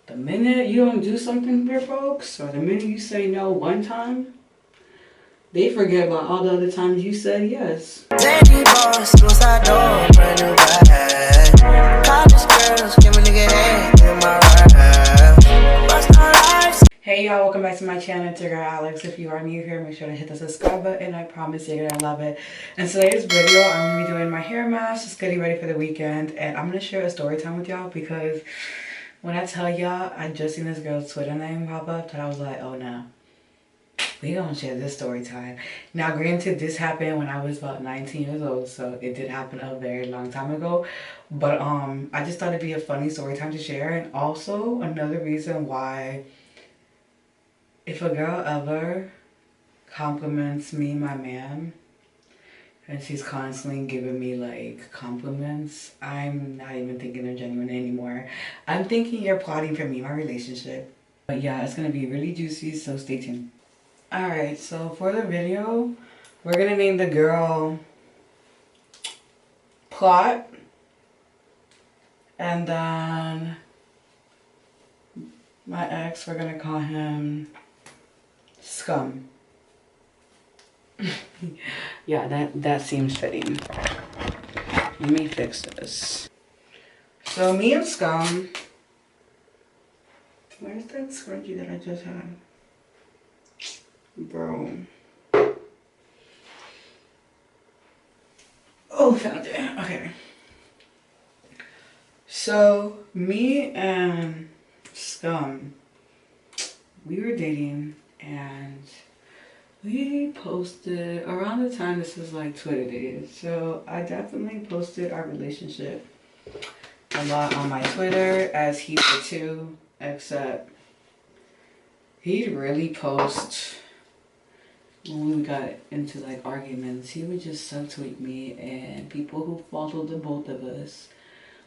The minute you don't do something for folks, or the minute you say no one time, they forget about all the other times you said yes. Lady boss, suicide door, brand new bag. College girls, give a nigga head in my rap. Hey y'all, welcome back to my channel. It's your girl Alex. If you are new here, make sure to hit the subscribe button. I promise you're gonna love it. In today's video, I'm gonna be doing my hair mask, just getting ready for the weekend, and I'm gonna share a story time with y'all because when I tell y'all, I just seen this girl's Twitter name pop up, that I was like, oh no. We gonna share this story time. Now, granted, this happened when I was about 19 years old, so it did happen a very long time ago. But I just thought it'd be a funny story time to share, and also another reason why, if a girl ever compliments me, my man, and she's constantly giving me like compliments, I'm not even thinking they're genuine anymore. I'm thinking you're plotting for me, my relationship. But yeah, it's gonna be really juicy, so stay tuned. Alright, so for the video, we're gonna name the girl Plot, and then my ex, we're gonna call him Scum. Yeah, that seems fitting. Let me fix this. So me and Scum, where's that scrunchie that I just had? Bro. Oh, found it. Okay. So, me and Scum, we were dating, and we posted, around the time this was like Twitter days, so I definitely posted our relationship a lot on my Twitter, as he did too, except he'd really post when we got into like arguments. He would just subtweet me, and people who followed the both of us,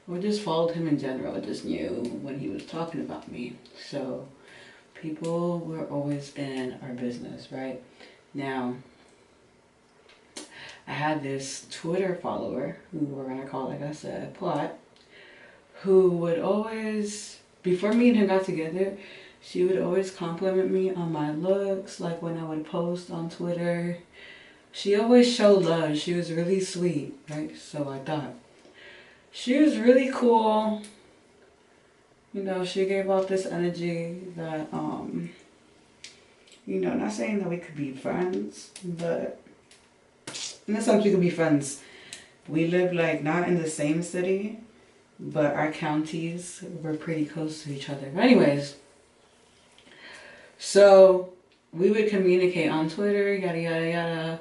or just followed him in general, just knew when he was talking about me. So people were always in our business, right? Now, I had this Twitter follower, who we're gonna call, like I said, Plot, who would always, before me and him got together, she would always compliment me on my looks, like when I would post on Twitter. She always showed love. She was really sweet, right? So I thought she was really cool. You know, she gave off this energy that, you know, not saying that we could be friends, but in a sense we could be friends. We live like not in the same city, but our counties were pretty close to each other. But anyways, so we would communicate on Twitter, yada yada yada,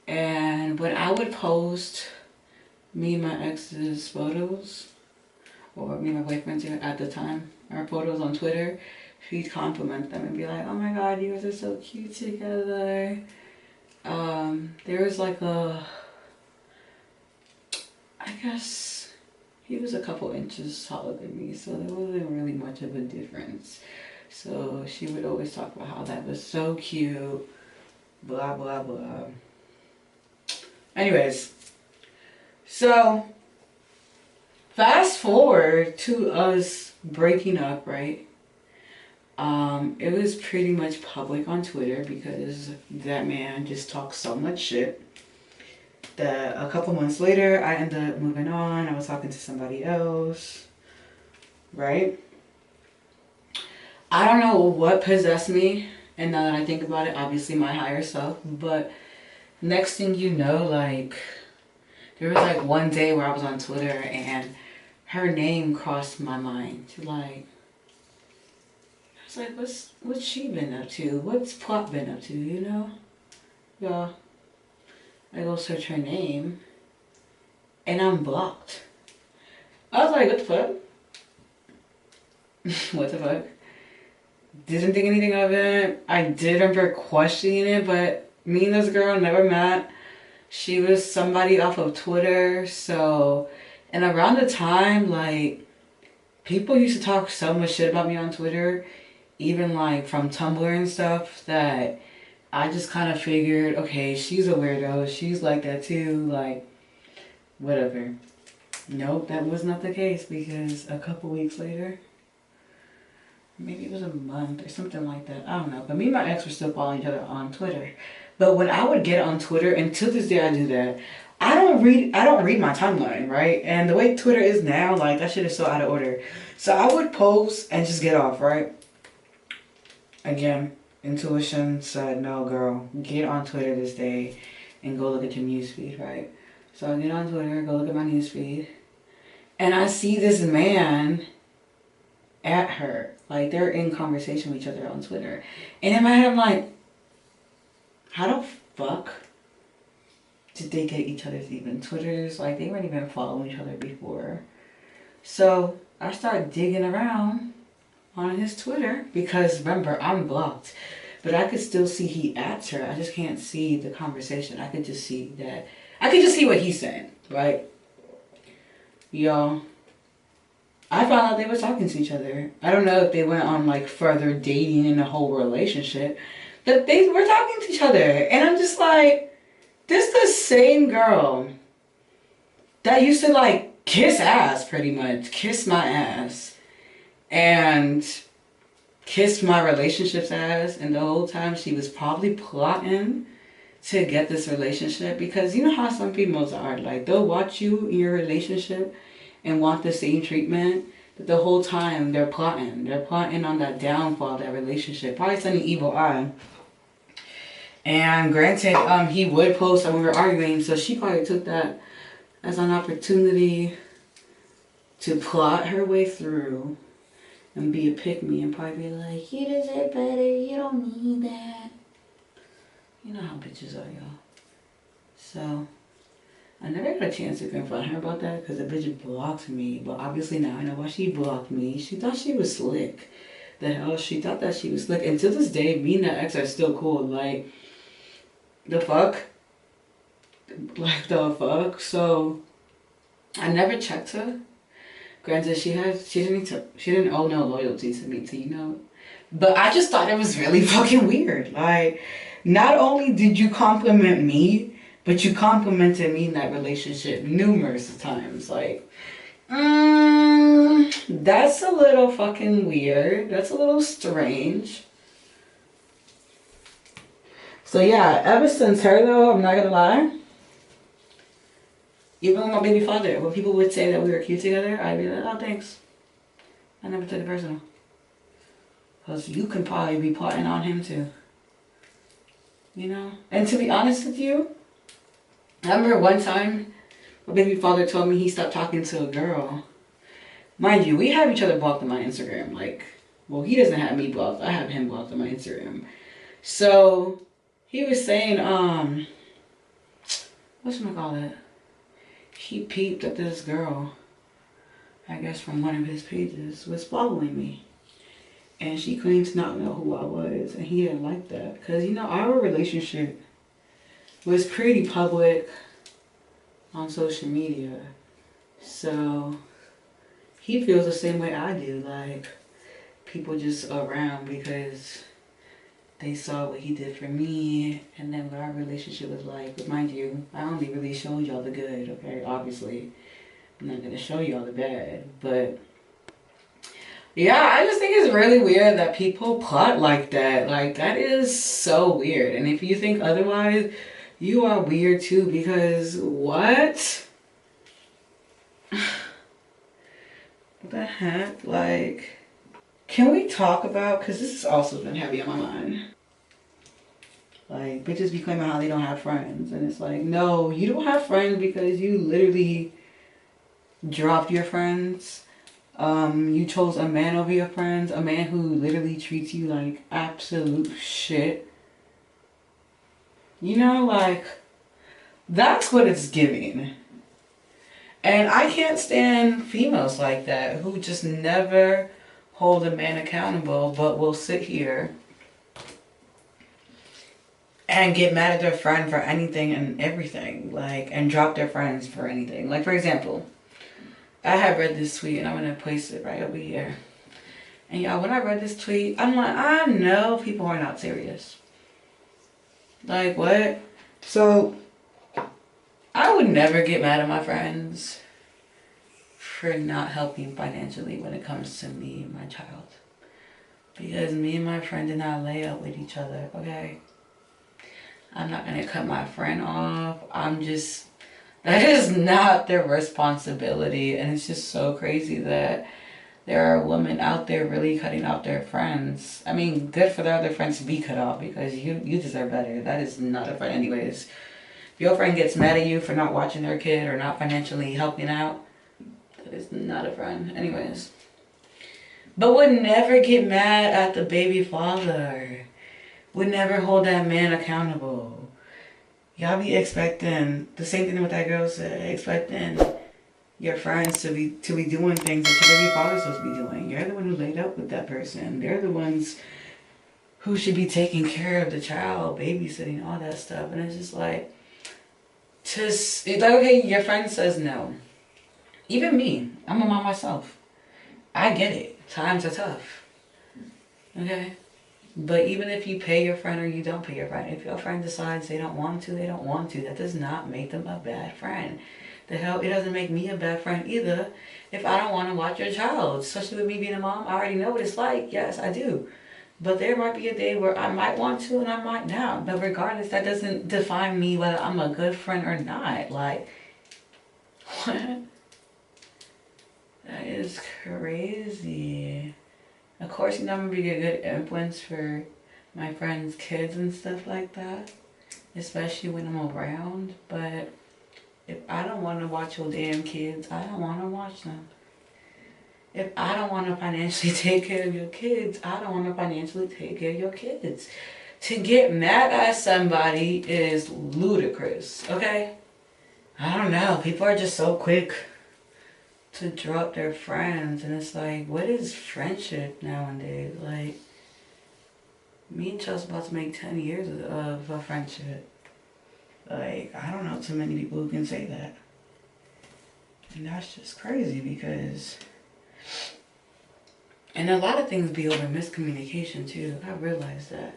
and when I would post me and my ex's photos, or me and my boyfriend's at the time, our photos on Twitter, she'd compliment them and be like, oh my god, you guys are so cute together. There was like I guess he was a couple inches taller than me, so there wasn't really much of a difference. So she would always talk about how that was so cute, blah blah blah. Anyways, so fast forward to us breaking up, right? It was pretty much public on Twitter because that man just talked so much shit that a couple months later I ended up moving on. I was talking to somebody else, right? I don't know what possessed me, and now that I think about it, obviously my higher self, but next thing you know, like, there was like one day where I was on Twitter and her name crossed my mind. Like, I was like, what's she been up to? What's Plot been up to, you know? Yeah. I go search her name, and I'm blocked. I was like, what the fuck? What the fuck? Didn't think anything of it. I did remember questioning it, but me and this girl never met. She was somebody off of Twitter, so, and around the time, like, people used to talk so much shit about me on Twitter, even like from Tumblr and stuff, that I just kind of figured, okay, she's a weirdo, she's like that too, like, whatever. Nope, that was not the case, because a couple weeks later, maybe it was a month or something like that. I don't know. But me and my ex were still following each other on Twitter. But when I would get on Twitter, and to this day I do that, I don't read my timeline, right? And the way Twitter is now, like that shit is so out of order. So I would post and just get off, right? Again, intuition said, no girl, get on Twitter this day and go look at your newsfeed, right? So I get on Twitter, go look at my newsfeed, and I see this man at her. Like, they're in conversation with each other on Twitter. And in my head, I'm like, how the fuck did they get each other's even Twitters? Like, they weren't even following each other before. So I started digging around on his Twitter because, remember, I'm blocked. But I could still see he adds her. I just can't see the conversation. I could just see that. I could just see what he's saying, right? Y'all, I found out they were talking to each other. I don't know if they went on like further dating in a whole relationship, but they were talking to each other. And I'm just like, this the same girl that used to like kiss ass pretty much. Kiss my ass. And kiss my relationship's ass. And the whole time she was probably plotting to get this relationship. Because you know how some females are. Like, they'll watch you in your relationship and want the same treatment, but the whole time they're plotting. They're plotting on that downfall of that relationship. Probably sending evil eye. And granted, he would post when we were arguing, so she probably took that as an opportunity to plot her way through and be a pick-me and probably be like, you deserve better, you don't need that. You know how bitches are, y'all. So I never got a chance to confront her about that because the bitch blocked me. But obviously now I know why she blocked me. She thought she was slick. The hell? She thought that she was slick. And to this day, me and that ex are still cool. Like, the fuck? Like, the fuck? So, I never checked her. Granted, she didn't owe no loyalty to me, you know. But I just thought it was really fucking weird. Like, not only did you compliment me, but you complimented me in that relationship numerous times. Like, that's a little fucking weird. That's a little strange. So yeah, ever since her though, I'm not gonna lie. Even with my baby father, when people would say that we were cute together, I'd be like, oh, thanks. I never took it personal. Because you can probably be plotting on him too. You know? And to be honest with you, I remember one time, my baby father told me he stopped talking to a girl. Mind you, we have each other blocked on my Instagram. Like, well, he doesn't have me blocked. I have him blocked on my Instagram. So, he was saying, whatchamacallit? He peeped that this girl, I guess from one of his pages, was following me. And she claimed to not know who I was. And he didn't like that. Because, you know, our relationship was pretty public on social media. So, he feels the same way I do. Like, people just around because they saw what he did for me, and then what our relationship was like. But mind you, I only really showed y'all the good, okay? Obviously, I'm not gonna show y'all the bad, but yeah, I just think it's really weird that people plot like that. Like, that is so weird. And if you think otherwise, you are weird too, because what? What the heck? Like, can we talk about, because this has also been heavy on my mind. Like, bitches be claiming how they don't have friends. And it's like, no, you don't have friends because you literally dropped your friends. You chose a man over your friends. A man who literally treats you like absolute shit. You know, like, that's what it's giving. And I can't stand females like that who just never hold a man accountable, but will sit here and get mad at their friend for anything and everything, like, and drop their friends for anything. Like, for example, I have read this tweet, and I'm going to place it right over here. And y'all, when I read this tweet, I'm like, I know people are not serious. Like, what? So, I would never get mad at my friends for not helping financially when it comes to me and my child. Because me and my friend did not lay up with each other, okay? I'm not gonna cut my friend off. That is not their responsibility. And it's just so crazy that there are women out there really cutting out their friends. I mean, good for their other friends to be cut off because you deserve better. That is not a friend anyways. If your friend gets mad at you for not watching their kid or not financially helping out, that is not a friend anyways. But would never get mad at the baby father. Would never hold that man accountable. Y'all be expecting, the same thing what that girl said, expecting your friends to be doing things that your baby father's supposed to be doing. You're the one who laid up with that person. They're the ones who should be taking care of the child, babysitting, all that stuff. And it's just like, it's like, okay, your friend says no. Even me, I'm a mom myself. I get it. Times are tough. Okay? But even if you pay your friend or you don't pay your friend, if your friend decides they don't want to, they don't want to. That does not make them a bad friend. The hell, it doesn't make me a bad friend either if I don't want to watch your child. Especially with me being a mom, I already know what it's like. Yes, I do. But there might be a day where I might want to and I might not. But regardless, that doesn't define me whether I'm a good friend or not. Like, what? That is crazy. Of course, you know, I'm going to be a good influence for my friends' kids and stuff like that. Especially when I'm around. But if I don't want to watch your damn kids, I don't want to watch them. If I don't want to financially take care of your kids, I don't want to financially take care of your kids. To get mad at somebody is ludicrous, okay? I don't know. People are just so quick to drop their friends, and it's like, what is friendship nowadays? Like, me and Chelsea about to make 10 years of a friendship. Like, I don't know too many people who can say that. And that's just crazy because, and a lot of things be over miscommunication too. I realized that.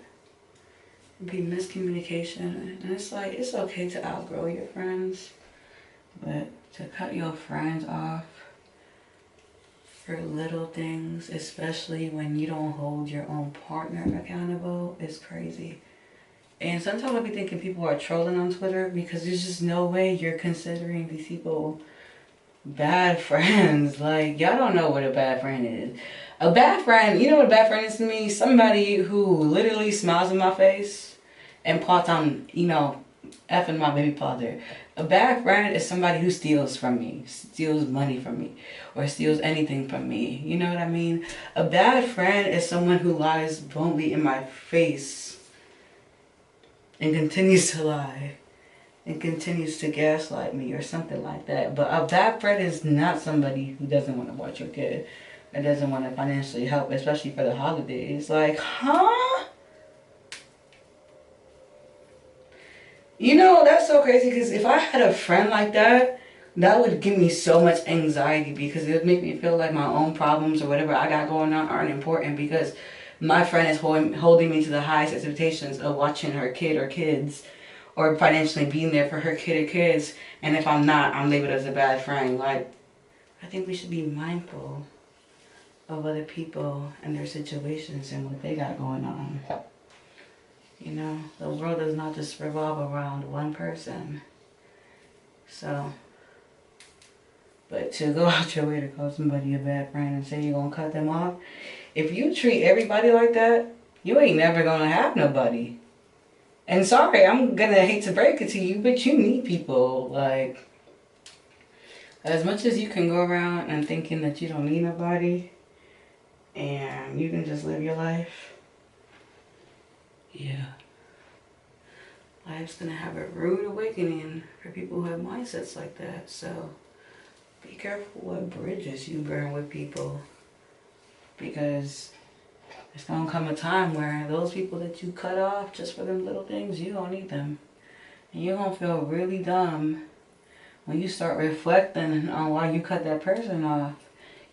It'd be miscommunication, and it's like, it's okay to outgrow your friends, but to cut your friends off for little things, especially when you don't hold your own partner accountable, is crazy. And sometimes I be thinking people are trolling on Twitter because there's just no way you're considering these people bad friends. Like, y'all don't know what a bad friend is. A bad friend, you know what a bad friend is to me? Somebody who literally smiles in my face and plots on, you know, effing my baby father. A bad friend is somebody who steals from me, steals money from me, or steals anything from me. You know what I mean? A bad friend is someone who lies boldly in my face and continues to lie and continues to gaslight me or something like that. But a bad friend is not somebody who doesn't want to watch your kid and doesn't want to financially help, especially for the holidays. Like, huh? You know, that's so crazy because if I had a friend like that, that would give me so much anxiety because it would make me feel like my own problems or whatever I got going on aren't important because my friend is holding me to the highest expectations of watching her kid or kids or financially being there for her kid or kids. And if I'm not, I'm labeled as a bad friend. Like, I think we should be mindful of other people and their situations and what they got going on. You know, the world does not just revolve around one person. So, but to go out your way to call somebody a bad friend and say you're going to cut them off, if you treat everybody like that, you ain't never going to have nobody. And sorry, I'm going to hate to break it to you, but you need people. Like, as much as you can go around and thinking that you don't need nobody and you can just live your life, yeah, life's gonna have a rude awakening for people who have mindsets like that. So be careful what bridges you burn with people, because it's gonna come a time where those people that you cut off just for them little things, you don't need them, and you're gonna feel really dumb when you start reflecting on why you cut that person off.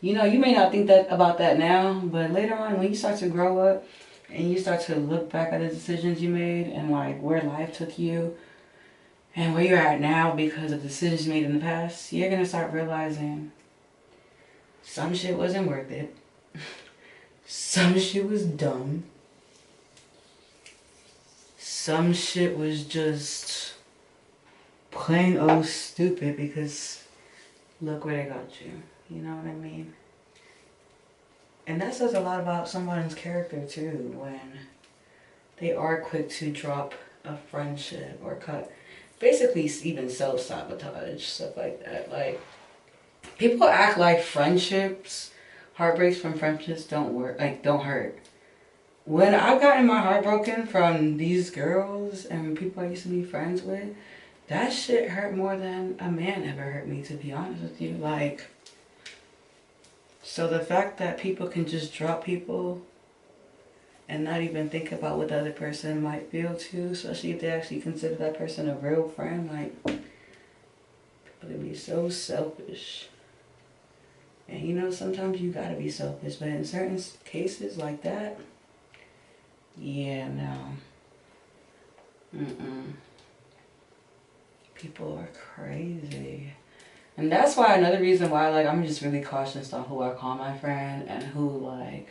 You know, you may not think that about that now, but later on when you start to grow up and you start to look back at the decisions you made and like where life took you and where you're at now because of decisions made in the past, you're going to start realizing some shit wasn't worth it. Some shit was dumb. Some shit was just plain old stupid because look where they got you. You know what I mean? And that says a lot about someone's character too, when they are quick to drop a friendship or cut, basically even self-sabotage, stuff like that. Like, people act like friendships, heartbreaks from friendships don't work, like don't hurt. When I've gotten my heart broken from these girls and people I used to be friends with, that shit hurt more than a man ever hurt me, to be honest with you. Like, so the fact that people can just drop people and not even think about what the other person might feel too, especially if they actually consider that person a real friend, like, people can be so selfish. And you know, sometimes you gotta be selfish, but in certain cases like that, yeah, no. People are crazy. And that's why, another reason why, like, I'm just really cautious on who I call my friend and who, like,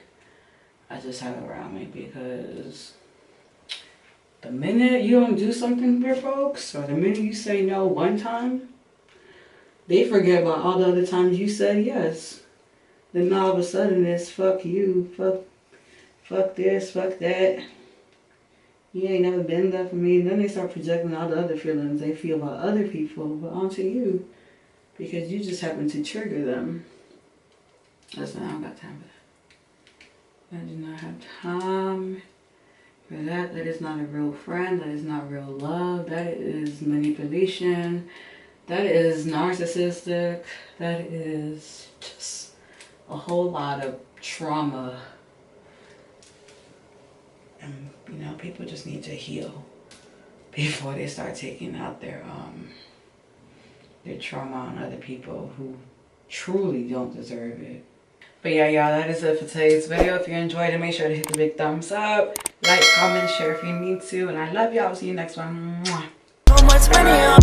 I just have around me, because the minute you don't do something for folks, or the minute you say no one time, they forget about all the other times you said yes. Then all of a sudden it's fuck you, fuck this, fuck that. You ain't never been there for me. And then they start projecting all the other feelings they feel about other people, but onto you, because you just happen to trigger them. Listen, I don't got time for that. I do not have time for that. That is not a real friend. That is not real love. That is manipulation. That is narcissistic. That is just a whole lot of trauma. And, you know, people just need to heal before they start taking out their trauma on other people who truly don't deserve it. But yeah, y'all, that is it for today's video. If you enjoyed it, make sure to hit the big thumbs up, like, comment, share if you need to, and I love y'all. See you next one. Mwah.